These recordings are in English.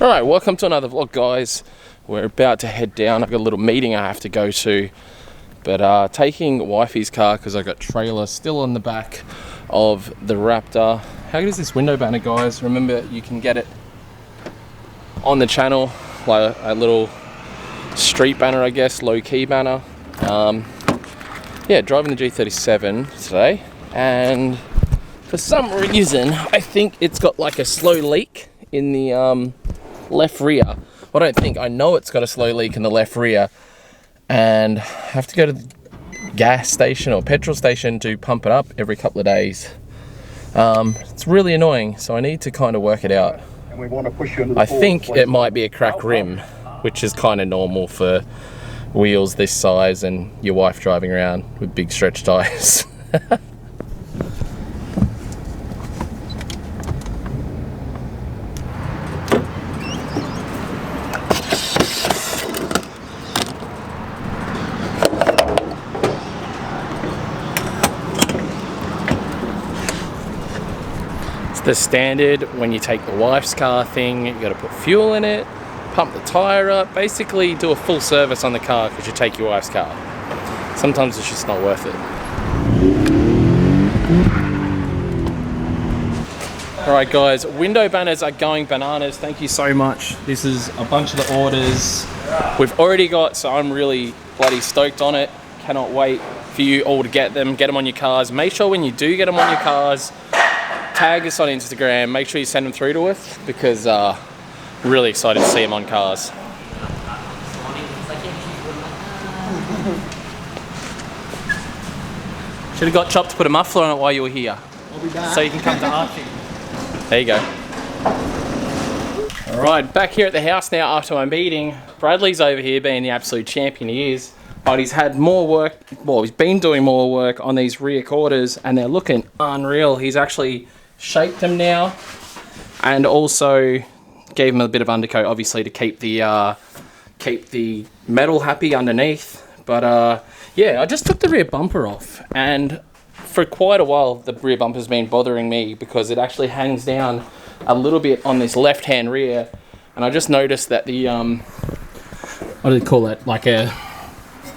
Alright, welcome to another vlog, guys. We're about to head down. I've got a little meeting I have to go to. But taking wifey's car because I've got trailer still on the back of the Raptor. How good is this window banner, guys? Remember, you can get it on the channel, like a little street banner, I guess, low-key banner. Yeah, driving the G37 today, and for some reason, I think it's got like a slow leak in the left rear. Well, I don't think, I know it's got a slow leak in the left rear, and I have to go to the gas station or petrol station to pump it up every couple of days. It's really annoying, so I need to kind of work it out. And we want to push you into the I think it might be a cracked rim, which is kind of normal for wheels this size and your wife driving around with big stretch tires. It's the standard when you take the wife's car thing. You got to put fuel in it, pump the tire up, basically do a full service on the car because you take your wife's car. Sometimes it's just not worth it. Alright guys, window banners are going bananas. Thank you so much. This is a bunch of the orders we've already got, so I'm really bloody stoked on it. Cannot wait for you all to get them on your cars. Make sure when you do get them on your cars, tag us on Instagram. Make sure you send them through to us because really excited to see them on cars. Should have got Chop to put a muffler on it while you were here. I'll be back. So you can come to Archie. There you go. Alright, back here at the house now after my meeting. Bradley's over here being the absolute champion he is. But he's had more work, well, he's been doing more work on these rear quarters and they're looking unreal. He's actually shaped them now and also gave him a bit of undercoat, obviously, to keep the metal happy underneath. But yeah, I just took the rear bumper off, and for quite a while the rear bumper's been bothering me because it actually hangs down a little bit on this left-hand rear, and I just noticed that the what do they call it? Like a,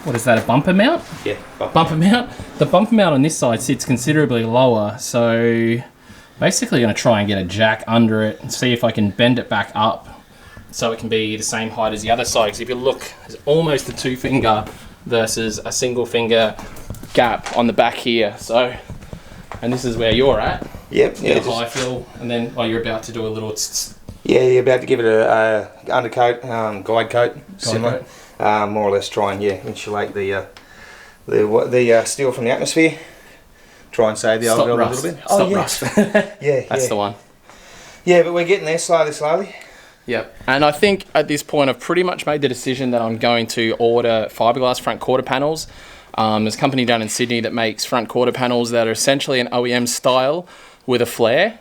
what is that? A bumper mount? Yeah, bumper mount. The bumper mount on this side sits considerably lower, so basically going to try and get a jack under it and see if I can bend it back up so it can be the same height as the other side. Because if you look, there's almost a 2-finger versus a single finger gap on the back here. So, and this is where you're at. Yep. Yeah. High fill, and then you're about to do a little. Yeah, you're about to give it a undercoat, guide coat, similar. More or less try and insulate the steel from the atmosphere. Try and save the old a little bit. Stop rust. Yeah, that's the one. Yeah, but we're getting there slowly. Yep. And I think at this point I've pretty much made the decision that I'm going to order fiberglass front quarter panels. There's a company down in Sydney that makes front quarter panels that are essentially an OEM style with a flare.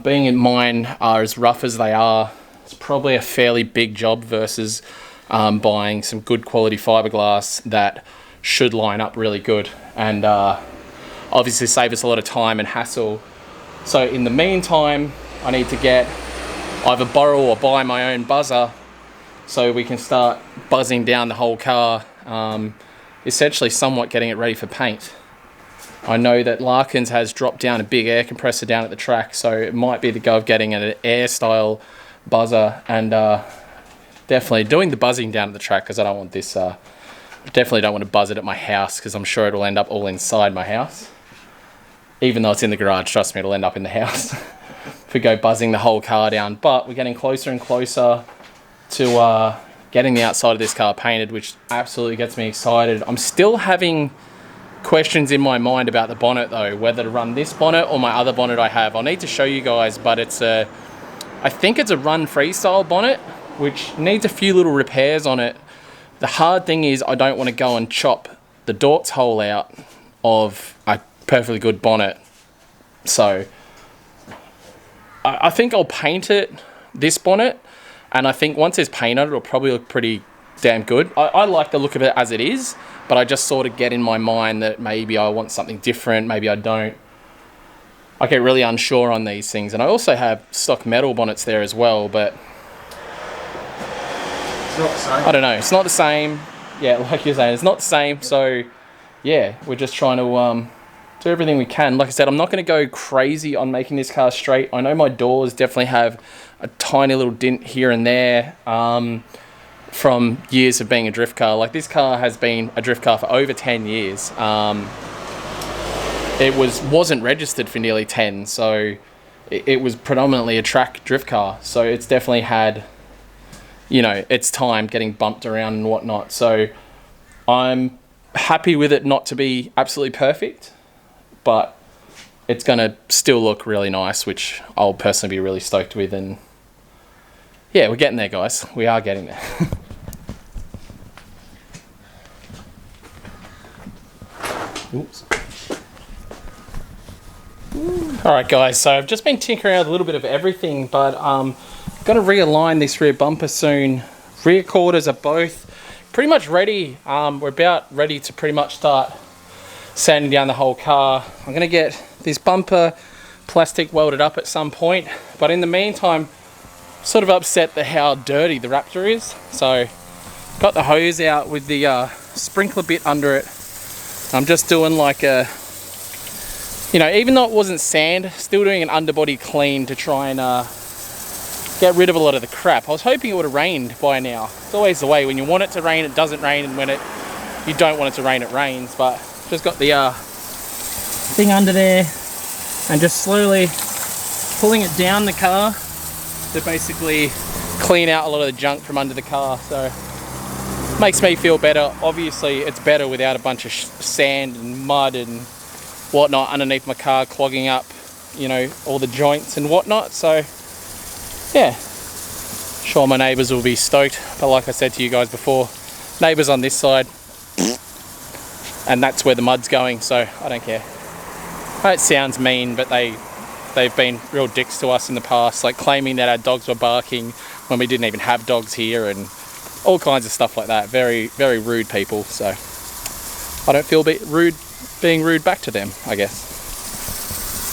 Being mine are as rough as they are, it's probably a fairly big job versus buying some good quality fiberglass that should line up really good and obviously save us a lot of time and hassle. So in the meantime, I need to get either borrow or buy my own buzzer so we can start buzzing down the whole car, essentially somewhat getting it ready for paint. I know that Larkins has dropped down a big air compressor down at the track, so it might be the go of getting an air style buzzer and definitely doing the buzzing down at the track because I don't want this, definitely don't want to buzz it at my house because I'm sure it'll end up all inside my house. Even though it's in the garage, trust me, it'll end up in the house if we go buzzing the whole car down. But we're getting closer and closer to getting the outside of this car painted, which absolutely gets me excited. I'm still having questions in my mind about the bonnet though, whether to run this bonnet or my other bonnet I have. I'll need to show you guys, but it's I think it's a run freestyle bonnet, which needs a few little repairs on it. The hard thing is I don't want to go and chop the Dort's hole out of a perfectly good bonnet. So I think I'll paint it, this bonnet, and I think once there's paint on it, it'll probably look pretty damn good. I like the look of it as it is, but I just sort of get in my mind that maybe I want something different, maybe I don't. I get really unsure on these things, and I also have stock metal bonnets there as well, but It's not the same. I don't know. It's not the same. Yeah, like you're saying, it's not the same. So, yeah, we're just trying to do everything we can. Like I said, I'm not going to go crazy on making this car straight. I know my doors definitely have a tiny little dent here and there from years of being a drift car. Like, this car has been a drift car for over 10 years. It wasn't registered for nearly 10, so it was predominantly a track drift car. So it's definitely had, you know, its time getting bumped around and whatnot. So I'm happy with it not to be absolutely perfect, but it's going to still look really nice, which I'll personally be really stoked with. And yeah, we're getting there, guys. We are getting there. Oops. Alright guys, so I've just been tinkering around a little bit of everything, but I'm going to realign this rear bumper soon. Rear quarters are both pretty much ready. We're about ready to pretty much start sanding down the whole car. I'm going to get this bumper plastic welded up at some point, but in the meantime, sort of upset at how dirty the Raptor is. So got the hose out with the sprinkler bit under it. I'm just doing like a, you know, even though it wasn't sand, still doing an underbody clean to try and get rid of a lot of the crap. I was hoping it would have rained by now. It's always the way. When you want it to rain, it doesn't rain, and when you don't want it to rain, it rains. But just got the thing under there and just slowly pulling it down the car to basically clean out a lot of the junk from under the car. So makes me feel better. Obviously, it's better without a bunch of sand and mud and whatnot underneath my car, clogging up, you know, all the joints and whatnot. So yeah, sure my neighbours will be stoked, but like I said to you guys before, neighbours on this side, and that's where the mud's going, so I don't care. It sounds mean, but they've been real dicks to us in the past, like claiming that our dogs were barking when we didn't even have dogs here, and all kinds of stuff like that. Very, very rude people, so I don't feel being rude back to them, I guess.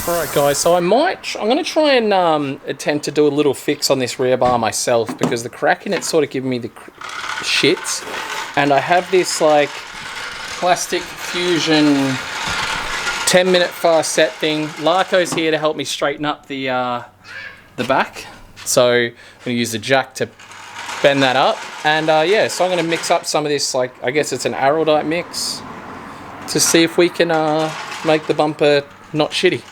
Alright guys, so I'm going to try and attempt to do a little fix on this rear bar myself, because the crack in it's sort of giving me the shits, and I have this like plastic fusion 10-minute fast set thing. Larko's here to help me straighten up the back, so I'm going to use the jack to bend that up, and yeah, so I'm going to mix up some of this, like I guess it's an araldite mix, to see if we can make the bumper not shitty,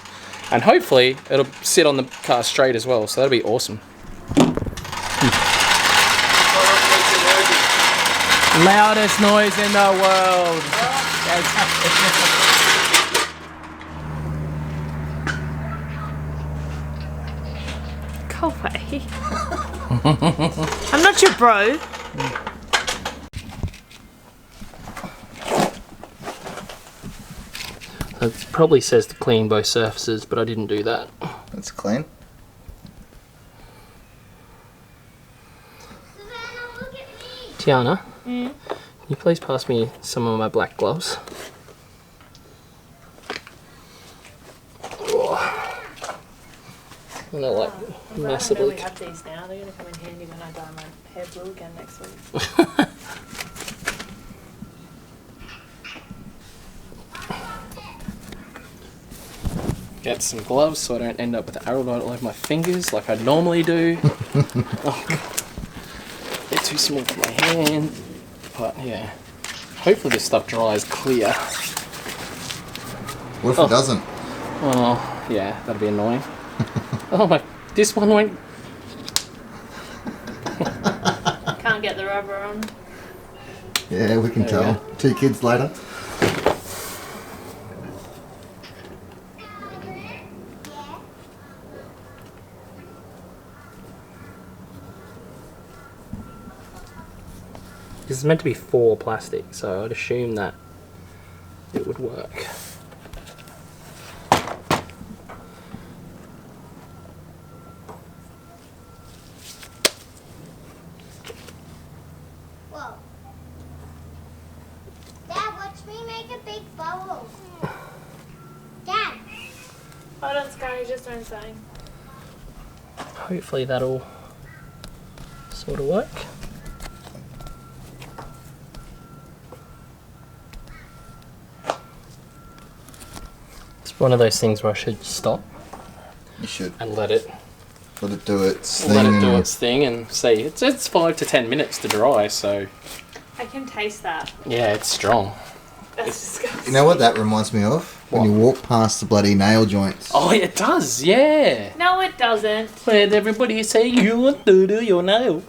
and hopefully it'll sit on the car straight as well, so that'll be awesome. Loudest noise in the world. Go away. I'm not your bro. It probably says to clean both surfaces, but I didn't do that. That's clean. Tiana, can you please pass me some of my black gloves? Oh. And they're like massively. I have these now. They're going to come in handy when I dye my hair blue again next week. Get some gloves so I don't end up with araldite all over my fingers like I normally do. Oh, God. They're too small for my hand. But yeah, hopefully this stuff dries clear. What if it doesn't? Oh, yeah, that'd be annoying. Oh my, this one went... Can't get the rubber on. Yeah, we can tell. 2 kids later. This is meant to be 4 plastic, so I'd assume that it would work. Whoa. Dad, watch me make a big bubble. Dad. Hold on, Sky, just doing something. Hopefully that'll sort of work. one of those things where I should stop You should and let it do its thing. let it do its thing and see. It's 5 to 10 minutes to dry, so I can taste that. yeah, it's strong. That's disgusting. You know what that reminds me of? When you walk past the bloody nail joints. Oh, it does, yeah. No, it doesn't. Where'd everybody say you want to do your nail?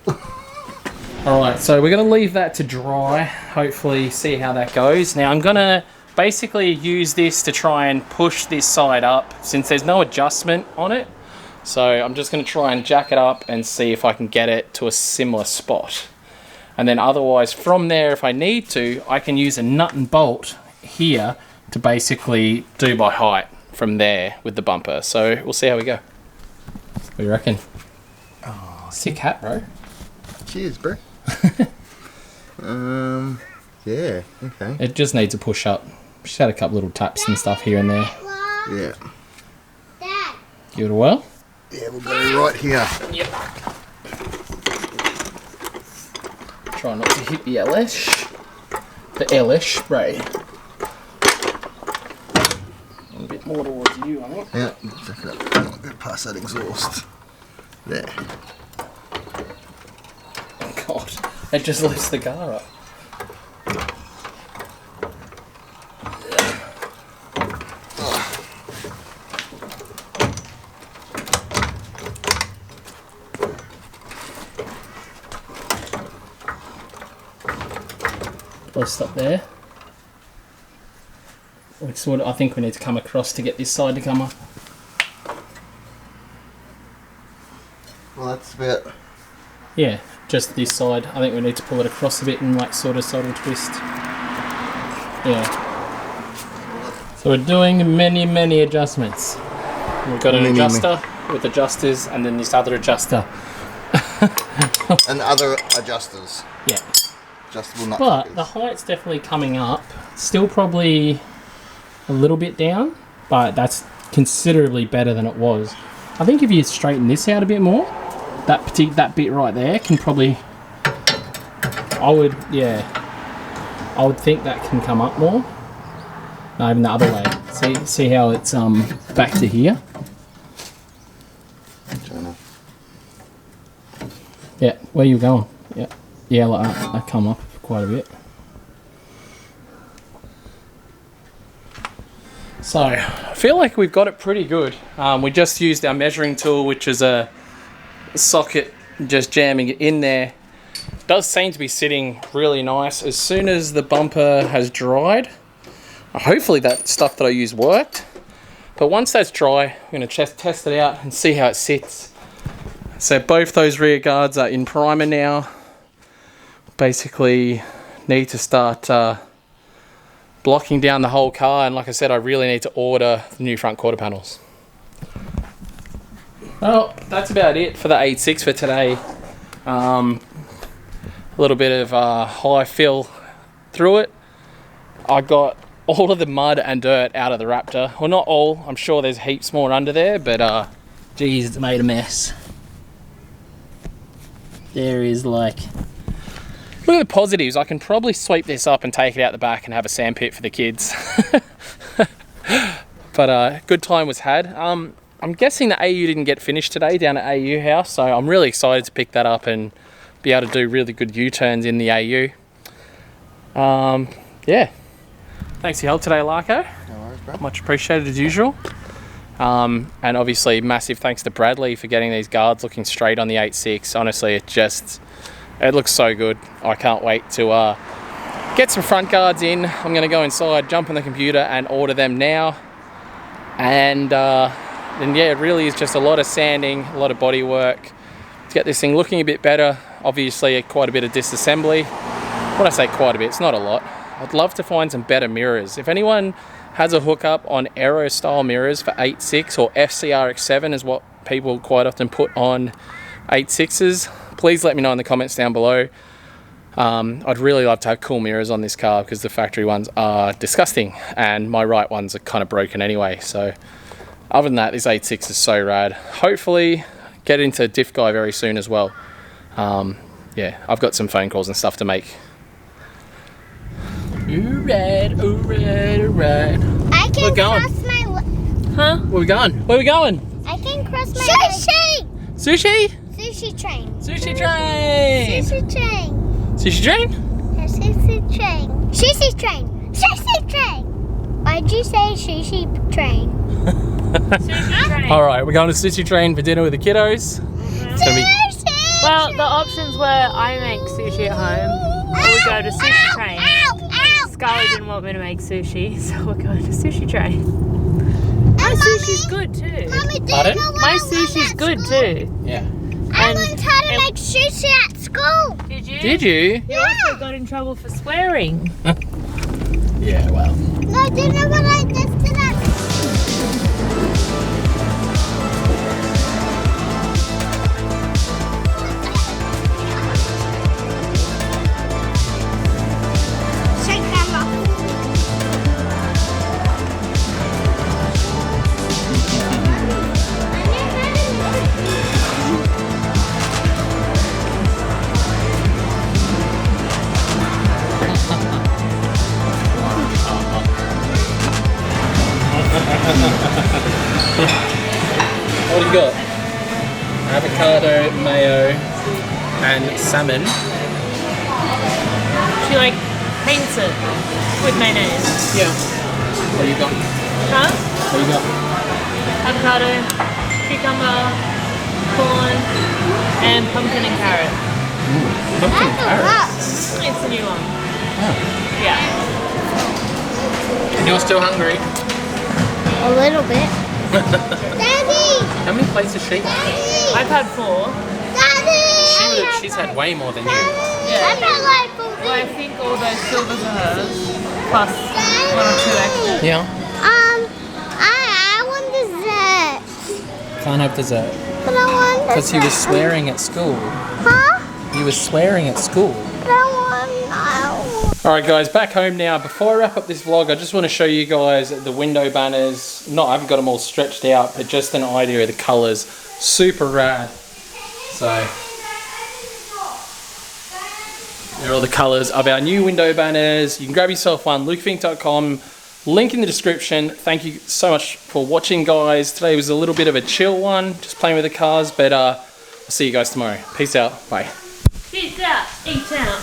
Alright, so we're going to leave that to dry, hopefully see how that goes. Now I'm going to basically use this to try and push this side up since there's no adjustment on it. So I'm just going to try and jack it up and see if I can get it to a similar spot. And then otherwise from there, if I need to, I can use a nut and bolt here to basically do by height from there with the bumper. So we'll see how we go. What do you reckon? Oh, sick hat, bro. Cheers, bro. Yeah, okay. It just needs a push up. Just had a couple little taps and stuff here and there. Yeah. Dad. Give it a whirl. Yeah, we'll go right here. Yep. Try not to hit the L-ish. The L-ish, right. A bit more towards you, I think. Yeah, check it out. Go past that exhaust. There. God, it just lifts the car up. Let's stop there. Which I think we need to come across to get this side to come up. Well, that's about... Yeah, just this side. I think we need to pull it across a bit and like sort of twist. Yeah. So we're doing many adjustments. We've got an adjuster with adjusters and then this other adjuster. And other adjusters. Yeah. Adjustable nut But buckles. the height's definitely coming up. Still probably a little bit down, but that's considerably better than it was. I think if you straighten this out a bit more, that bit right there can probably, I would think that can come up more. No, even the other way. See how it's back to here? Yeah, where you going? Yeah. Yeah, like that come up quite a bit. So, I feel like we've got it pretty good. We just used our measuring tool, which is a socket, just jamming it in there. It does seem to be sitting really nice. As soon as the bumper has dried, hopefully that stuff that I used worked. But once that's dry, I'm going to just test it out and see how it sits. So both those rear guards are in primer now. Basically need to start blocking down the whole car, and like I said, I really need to order the new front quarter panels. Well, that's about it for the ae86 for today. A little bit of high fill through it. I got all of the mud and dirt out of the Raptor. Well, not all. I'm sure there's heaps more under there, but geez, it's made a mess. There is like... Look at the positives. I can probably sweep this up and take it out the back and have a sandpit for the kids. But good time was had. I'm guessing the AU didn't get finished today down at AU house, so I'm really excited to pick that up and be able to do really good U-turns in the AU. Yeah. Thanks for your help today, Larko. No worries, bro. Much appreciated as usual. And obviously massive thanks to Bradley for getting these guards looking straight on the ae86. Honestly, it looks so good. I can't wait to get some front guards in. I'm going to go inside, jump on the computer and order them now. And then yeah, it really is just a lot of sanding, a lot of body work to get this thing looking a bit better. Obviously quite a bit of disassembly. When I say quite a bit, it's not a lot. I'd love to find some better mirrors. If anyone has a hookup on aero style mirrors for 8.6 or FCRX7 is what people quite often put on 8.6s, please let me know in the comments down below. I'd really love to have cool mirrors on this car because the factory ones are disgusting and my right ones are kind of broken anyway. So other than that, this 8.6 is so rad. Hopefully get into Diff Guy very soon as well. Yeah, I've got some phone calls and stuff to make. Alright. I can We're going. cross my Huh? Where we going? Where we going? I can cross my Sushi! Sushi? Sushi train. Sushi train! Sushi train. Sushi train? Sushi train. Sushi train. Sushi train. Why'd you say sushi train? Sushi train. Alright, we're going to sushi train for dinner with the kiddos. It's gonna be Well, the options were I make sushi at home, or we go to sushi train. Scarlett didn't want me to make sushi, so we're going to sushi train. My sushi's good too. Mommy, do Pardon? you know what My I learned sushi's at good school? too. yeah. I And- learned how to and- make sushi at school. Did you? Did you? You also got in trouble for swearing. Yeah, well. No, do you know what I did to that? Shake them off. What do you got? Avocado, mayo, and salmon. She like paints it with mayonnaise. Yeah. What do you got? Huh? What do you got? Avocado, cucumber, corn, and pumpkin and carrot. Pumpkin That's a carrot. lot. It's a new one. Yeah. And you're still hungry? A little bit. Daddy! How many plates has she had? Daddy! I've had 4. Daddy! She's had way more than you. I've had like 4 Well, I think all those silvers are hers, plus 1 or 2 extra. Yeah. I want dessert. Can't have dessert. But I want dessert. Because you were swearing at school. Huh? You were swearing at school. But I want. Alright guys, back home now. Before I wrap up this vlog, I just want to show you guys the window banners. I haven't got them all stretched out, but just an idea of the colours. Super rad. So, there are all the colours of our new window banners. You can grab yourself one, lukefink.com. Link in the description. Thank you so much for watching, guys. Today was a little bit of a chill one, just playing with the cars, but I'll see you guys tomorrow. Peace out. Bye. Peace out, E-Town.